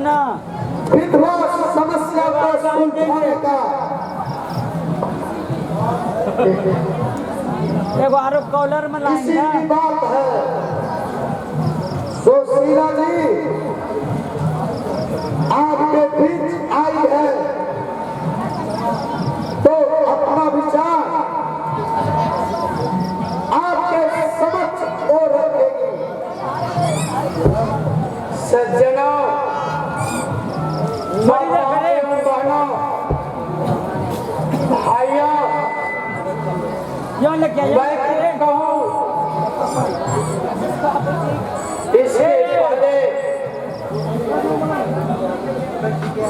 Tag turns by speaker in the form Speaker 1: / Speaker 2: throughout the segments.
Speaker 1: सुना
Speaker 2: विधवा समस्या को सुलझाने का
Speaker 1: एगो आरो कॉलर में लाइन
Speaker 2: इसी
Speaker 1: ना
Speaker 2: की बात है। सुशीला जी आपके बीच आई है तो अपना विचार आपके समक्ष वो रखेगी। सज्जनों, माताओं एवं बहनों, भाइयों,
Speaker 1: क्यों लेके
Speaker 2: मैं क्या कहूँ, इसके पहले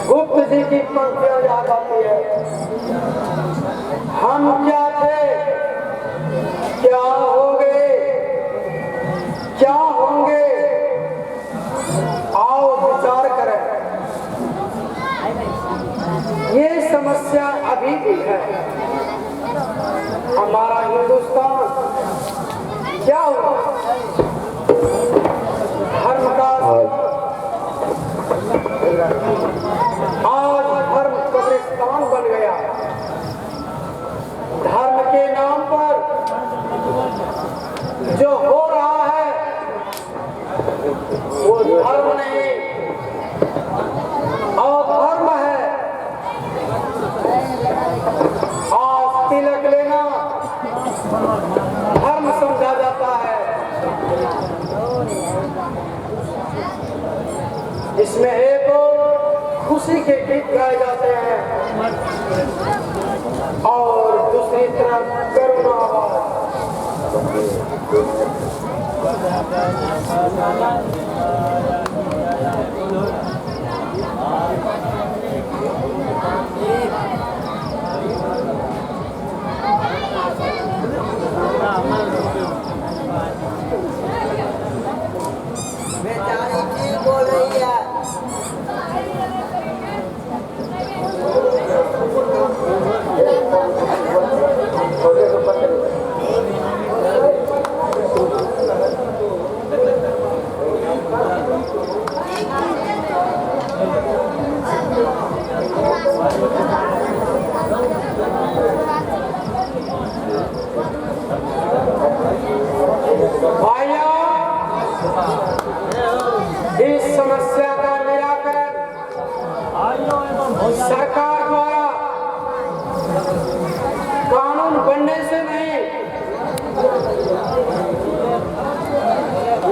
Speaker 2: गुप्त जी की पंक्तियां याद आती है। हम क्या थे, क्या हो गए, क्या होंगे, आओ विचार करें। ये समस्या अभी भी है। हमारा हिंदुस्तान क्या हुआ, धर्म का आज धर्म कब्रिस्तान बन गया। धर्म के नाम पर जो हो रहा है वो धर्म नहीं अधर्म है। आज तिलक लेना धर्म समझा जाता है। इसमें एक खुशी के गीत गाए जाते हैं और दूसरी तरफ करुणा आवाज।
Speaker 3: बेचारी जी बोल रही है।
Speaker 2: इस समस्या का निराकरण सरकार द्वारा कानून बनने से नहीं,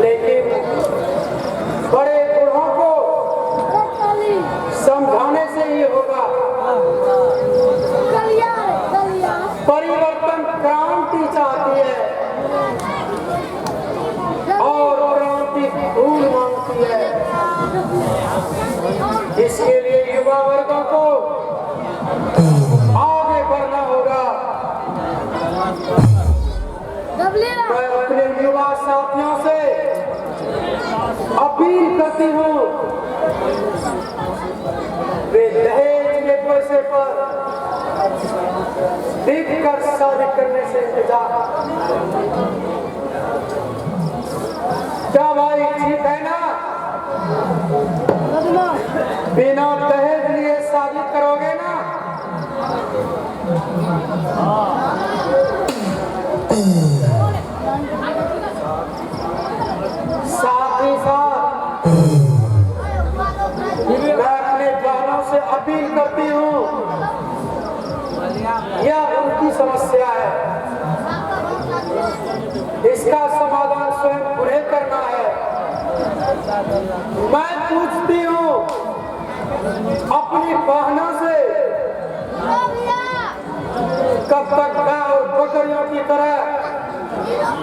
Speaker 2: लेकिन बड़े बूढ़ों को समझाने से ही होगा। परिवर्तन क्रांति चाहती है और क्रांति फूल मांगती है। इसके लिए युवा वर्गों को आगे बढ़ना होगा। मैं अपने युवा साथियों से अपील करती हूँ, वे दहेज के पैसे पर देखकर शादी करने से इंतजार। क्या भाई ठीक है ना? बिना दहेज लिए शादी करोगे ना? साथ ही साथ मैं अपने बहनों से अपील करती हूँ, यह उनकी समस्या है, इसका समाधान स्वयं उन्हें करना है। मैं पूछती हूँ अपनी बहनों से, कब तक गाय और बकरियों की तरह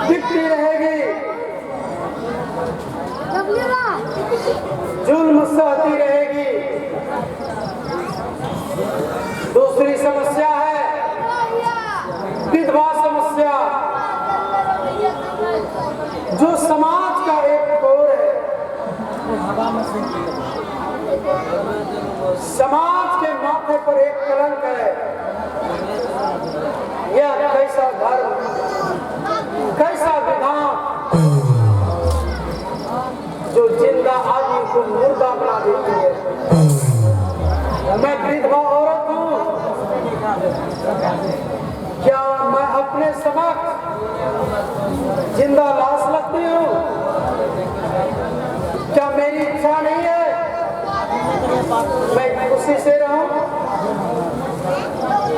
Speaker 2: दिखती रहेगी, जुल्म सहती रहेगी? दूसरी समस्या है विधवा समस्या, जो समाज का एक कोर है। समाज के माथे पर एक कलंक है। यह कैसा धर्म, कैसा विधान जो जिंदा आदमी को मुर्दा बना देती है। अपने समक्ष जिंदा लाश लगती हूँ। क्या मेरी इच्छा नहीं है मैं खुशी से रहूं?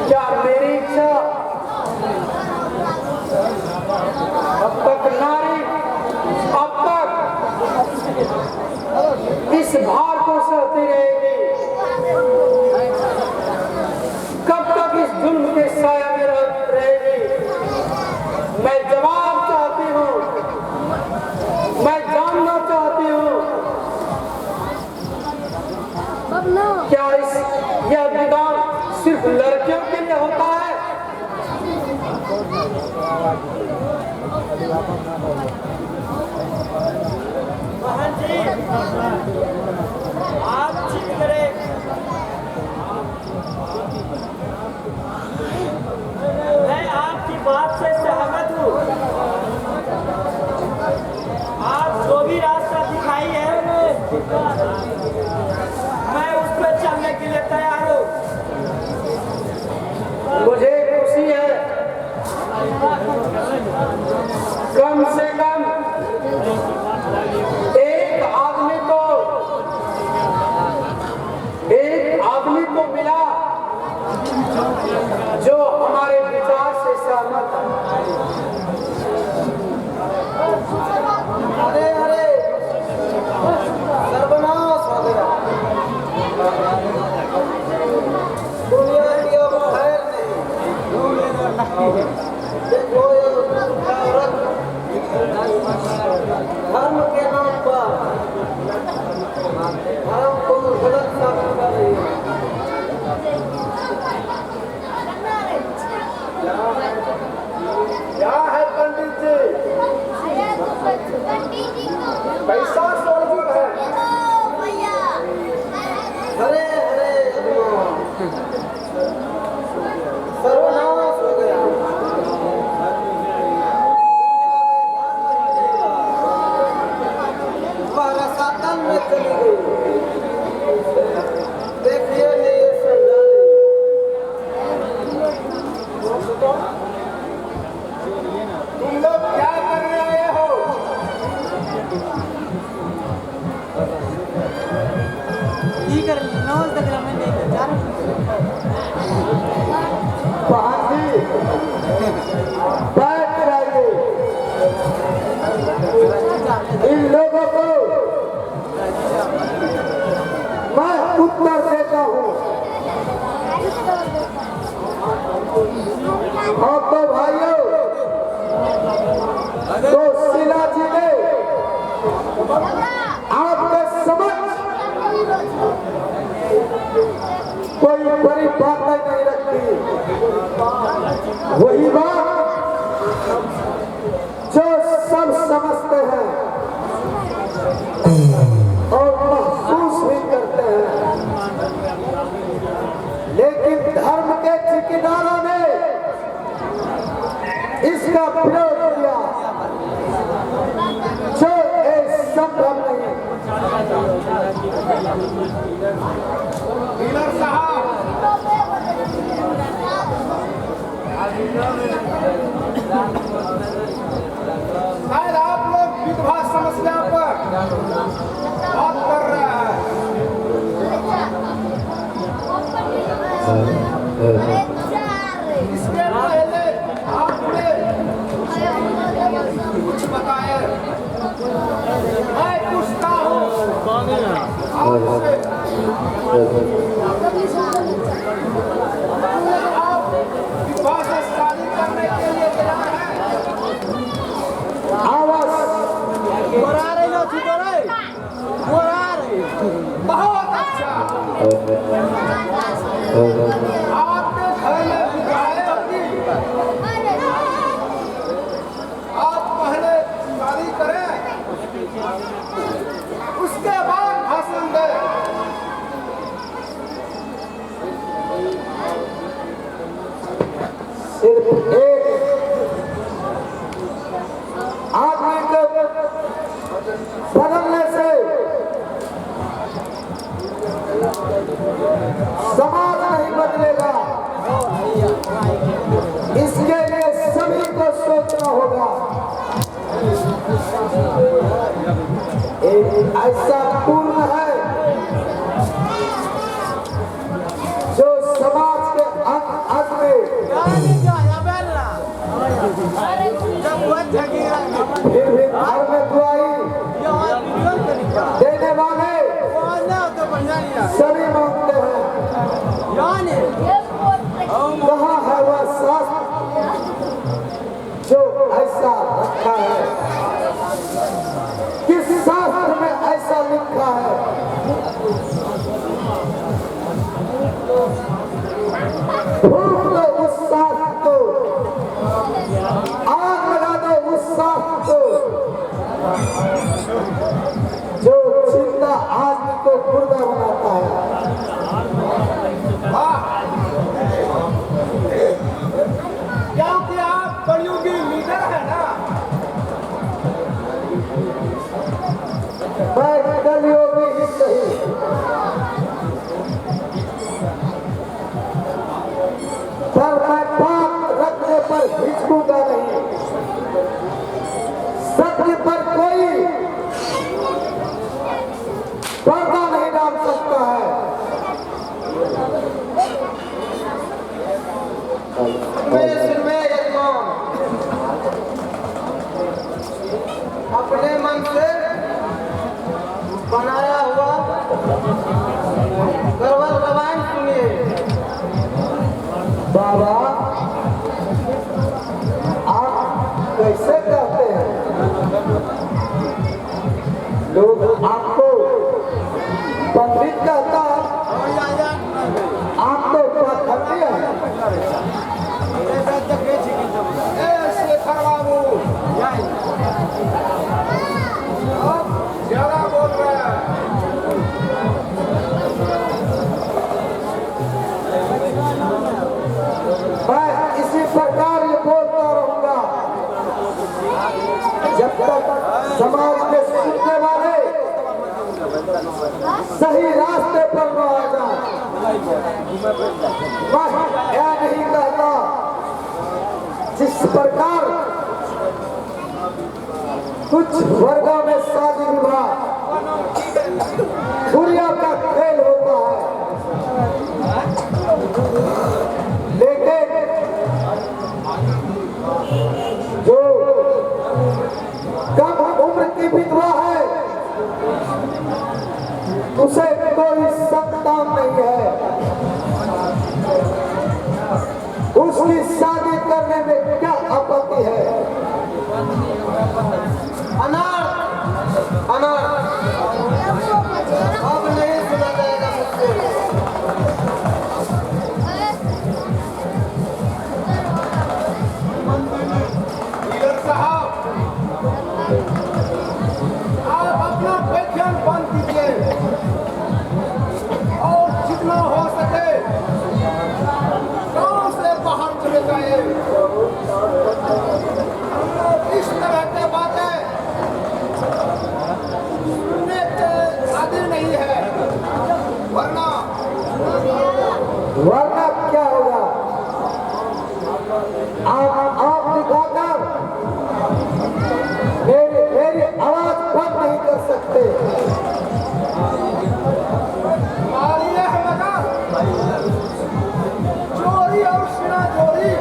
Speaker 2: क्या मेरी इच्छा अब तक नारी अब तक इस भार को सहती रहेगी? कब तक इस जुल्म के साया में रहेगी? मैं जवाब चाहती हूँ, मैं जानना चाहती हूँ। क्या यह विधान सिर्फ लड़कियों के लिए होता है?
Speaker 1: बहन जी, आप चुप करें। मैं आपकी बात से सहमत हूँ। आप जो भी रास्ता दिखाई है मैं उस पर चलने के लिए तैयार हूँ।
Speaker 2: मुझे खुशी है कम से कम एक आदमी को मिला जो हमारे विचार से सहमत है।
Speaker 3: अरे अरे सर्वनाश हो गया। दुनिया की अब खैर नहीं। देखो ये औरत धर्म के नाम पर धर्म को गलत साबित कर रही है।
Speaker 2: क्या है पंडित जी? पैसा सोच है।
Speaker 3: हरे हरे सर्वनाश हो गया। हमारा साधन में चली गई। देखिए ये सरदारी।
Speaker 2: तुम लोग क्या करने आए हो? बैठ जाइए। इन लोगों को मैं उत्तर देता हूँ। और तो भाइयों, तो शिला जी ने आपके समक्ष कोई बड़ी बातें नहीं रखी। वही बात जो सब समझते हैं और महसूस भी करते हैं, लेकिन धर्म के ठेकेदारों ने इसका विरोध किया जो संभव नहीं। डीलर साहब, शायद आप लोग विधवा समस्या पर बात कर रहे हैं। इसके पहले आपने कुछ बताया। मैं पूछता हूँ आपसे, आप विधवा से शादी करने के लिए तैयार हैं? बहुत अच्छा। आपके घर में विधवाएं होती, आप पहले शादी करें, उसके बाद भाषण दें। ऐसा रखा है, किस शास्त्र में ऐसा लिखा है, फूक दो उस शास्त्र को, आग लगा दो उस शास्त्र को जो जिंदा आदमी को मुर्दा बनाता है।
Speaker 1: क्योंकि आप कलयुगी लीडर है ना।
Speaker 2: मैं कलयुगी ही सही, पर मैं बात रखने पर हिचकूंगा नहीं। सत्य पर कोई पर्दा नहीं डाल सकता है।
Speaker 3: सुनवे यजमान, अपने मन से बनाया हुआ गरबल रवायन सुनिए।
Speaker 2: बाबा आप कैसे कहते हैं? लोग आपको पंडित कहता है, आप तो पाखंडी हैं।
Speaker 3: शेखर बाबू ज्यादा बोल रहे हैं।
Speaker 2: मैं इसी प्रकार ये बोलता रहूंगा जब तक समाज के सुनने वाले सही रास्ते पर न आ जाए। मैं यह नहीं कहता जिस प्रकार कुछ वर्गों में शादी विवाह दुनिया का खेल होता है, लेकिन जो कम उम्र की विधवा है उसे कोई संतान नहीं है, उसकी शादी करने में क्या आपत्ति है?
Speaker 3: अनार अनार अब नहीं सुना जाएगा मुझसे। लीडर साहब, आप अपना व्याख्यान बंद कीजिए और जितना हो सके गांव से बाहर चले जाए। इस तरह के बातें सुनने के आदि नहीं है, वरना
Speaker 2: क्या होगा? आप दिखाकर मेरी आवाज बंद नहीं कर सकते।
Speaker 3: मारिए है लगा चोरी और सिना चोरी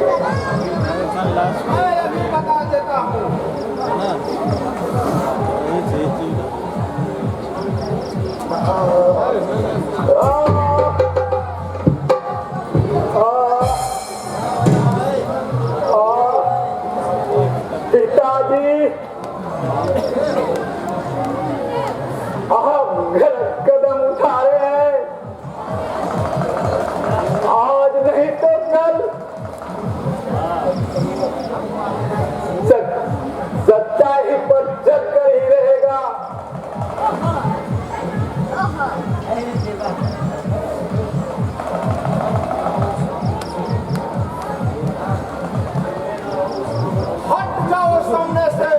Speaker 3: मैं अभी बता देता हूँ।
Speaker 2: पिताजी, आप गलत कदम उठा रहे हैं। आज नहीं तो कल सच्चाई पर जग कर ही रहेगा।
Speaker 3: हट जाओ सामने से।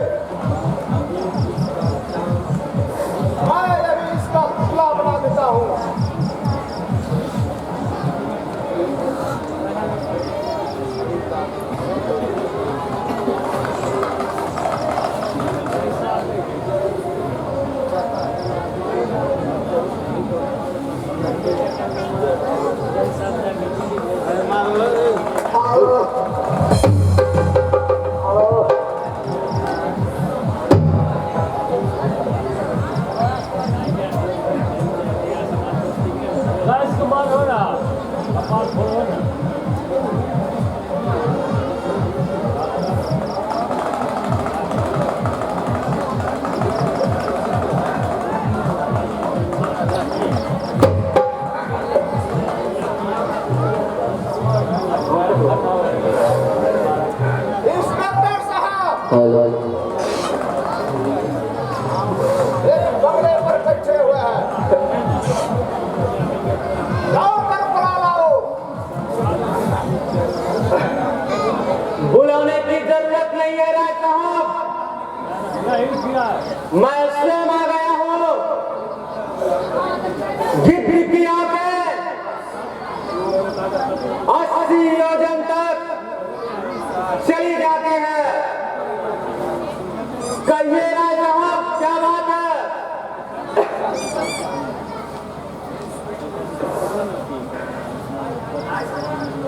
Speaker 3: एक बंगले पर बैठे हुए हैं। लाओ कर बुला लाओ।
Speaker 2: बुलाने की जरूरत नहीं है राय साहब, मैं स्वयं आ गया हूँ। गिद्ध की आंखें 80 योजन तक चली जाती है। कहिए राय साहब क्या बात है?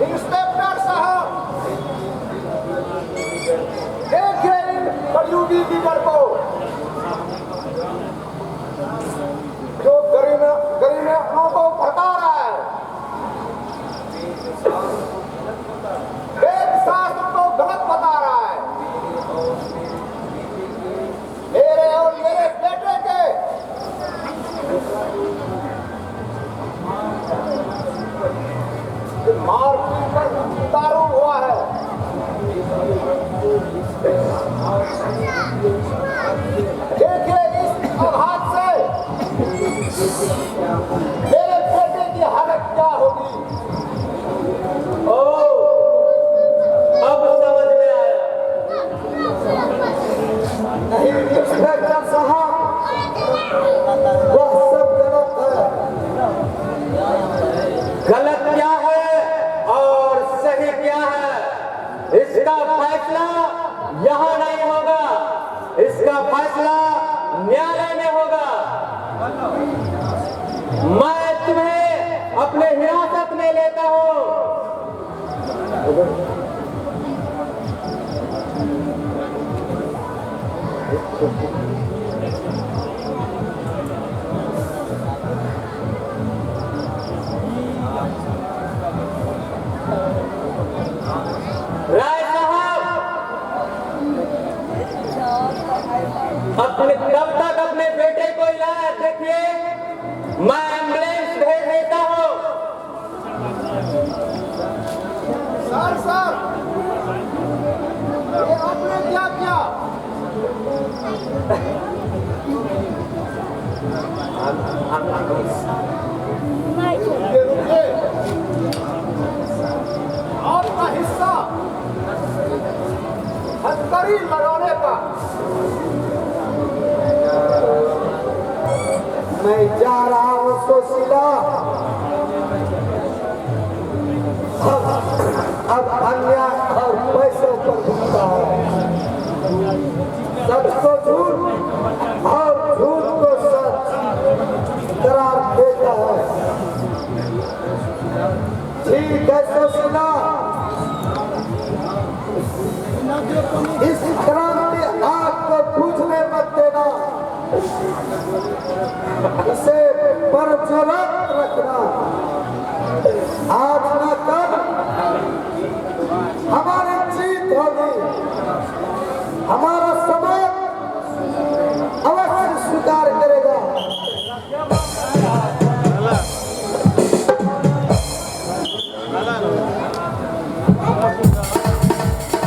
Speaker 3: इंस्पेक्टर साहब, देखिए इन कलयुगी लीडर को जो गरीबों को भगा रहा है, वेद शास्त्र को गलत बता रहा है। मेरे और मेरे बेटे के मार पीट कर उतारू हुआ है। देखिए इस आघात से मेरे बेटे की हालत क्या होगी।
Speaker 2: ओ, अब समझ में आया। नहीं इंस्पेक्टर साहब, वह सब गलत है। गलत क्या है और सही क्या है, इसका फैसला यहाँ नहीं होगा, इसका फैसला न्यायालय में होगा। मैं तुम्हें अपने हिरासत में लेता हूँ। राय साहब, अपने कब तक अपने बेटे को इलाज देखिए, मैं एम्बुलेंस भेज देता हूँ।
Speaker 3: सर ये आपने क्या किया? रुकिए। आपका हिस्सा हथकड़ी लगाने का।
Speaker 2: मैं जा रहा हूँ सुशीला, अब अन्याय और पैसों पर झुकता है। सच को झूठ और झूठ को सच करार देता है। ठीक है सुशीला, इस क्रांति आग को बुझने मत देना, इसे परज्वलित रखना। आज न कल हमारी जीत होगी, हमारा